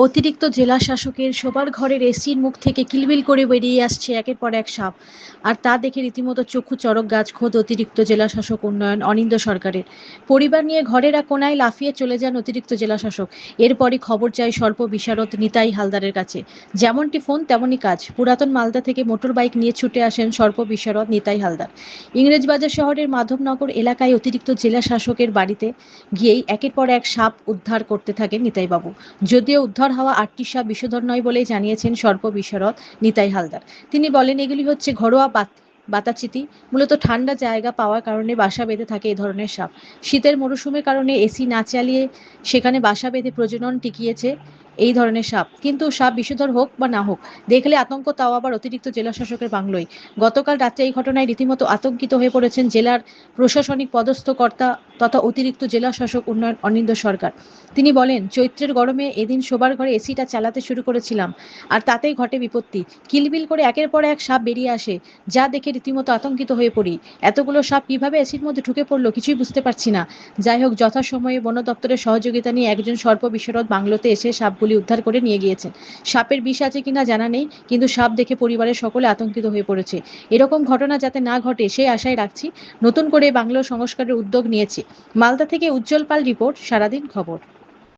অতিরিক্ত জেলা শাসকের শোবার ঘরের এসির মুখ থেকে কিলবিল করে বেরিয়ে আসছে একের পর এক সাপ। আর তা দেখে রীতিমতো চক্ষু চড়ক গাছ খোদ অতিরিক্ত জেলা শাসক উন্নয়ন অনিন্দ্য সরকারের। পরিবার নিয়ে ঘরের এক কোনায় লাফিয়ে চলে যান অতিরিক্ত জেলা শাসক। এরপরই খবর যায় সর্প বিশারদ নিতাই হালদারের কাছে। যেমনটি ফোন তেমনই কাজ, পুরাতন মালদা থেকে মোটর বাইক নিয়ে ছুটে আসেন সর্প বিশারদ নিতাই হালদার। ইংরেজবাজার শহরের মাধবনগর এলাকায় অতিরিক্ত জেলা শাসকের বাড়িতে গিয়েই একের পর এক সাপ উদ্ধার করতে থাকেন নিতাইবাবু। যদিও উদ্ধার হওয়া ৮টি সাপ বিষধর নয় বলেই জানিয়েছেন সর্প বিশারদ নিতাই হালদার। তিনি বলেন, এগুলি হচ্ছে ঘরোয়া বাতাচিতি। মূলত ঠান্ডা জায়গা পাওয়ার কারণে বাসা বেঁধে থাকে এ ধরনের সাপ। শীতের মরশুমের কারণে এসি না চালিয়ে সেখানে বাসা বেঁধে প্রজনন টিকিয়েছে এই ধরনের সাপ। কিন্তু সাপ বিষধর হোক বা না হোক, দেখলে আতঙ্ক, তাও আবার অতিরিক্ত জেলা শাসকের বাংলোয়। গতকাল রাতে এই ঘটনায় রীতিমতো আতঙ্কিত হয়ে পড়েছেন জেলার প্রশাসনিক পদস্থ কর্তা তথা অতিরিক্ত জেলা শাসক উন্নয়ন অনিন্দ্য সরকার। তিনি বলেন, চৈত্রের গরমে এদিন শোবার ঘরে এসিটা চালাতে শুরু করেছিলাম, আর তাতেই ঘটে বিপত্তি। কিলবিল করে একের পর এক সাপ বেরিয়ে আসে, যা দেখে রীতিমতো আতঙ্কিত হয়ে পড়ি। এতগুলো সাপ কিভাবে এসির মধ্যে ঢুকে পড়লো কিছুই বুঝতে পারছি না। যাই হোক, যথাসময়ে বন দপ্তরের সহযোগিতা নিয়ে একজন সর্প বিশারদ বাংলোতে এসে সাপগুলি উদ্ধার করে নিয়ে গিয়েছেন। সাপের বিষ আছে কিনা জানা নেই, কিন্তু সাপ দেখে পরিবারের সকলে আতঙ্কিত হয়ে পড়েছে। এরকম ঘটনা যাতে না ঘটে সেই আশায় রাখছি। নতুন করে বাংলো সংস্কারের উদ্যোগ নিয়েছি। মালদা থেকে উজ্জ্বল পাল রিপোর্ট, সারাদিন খবর।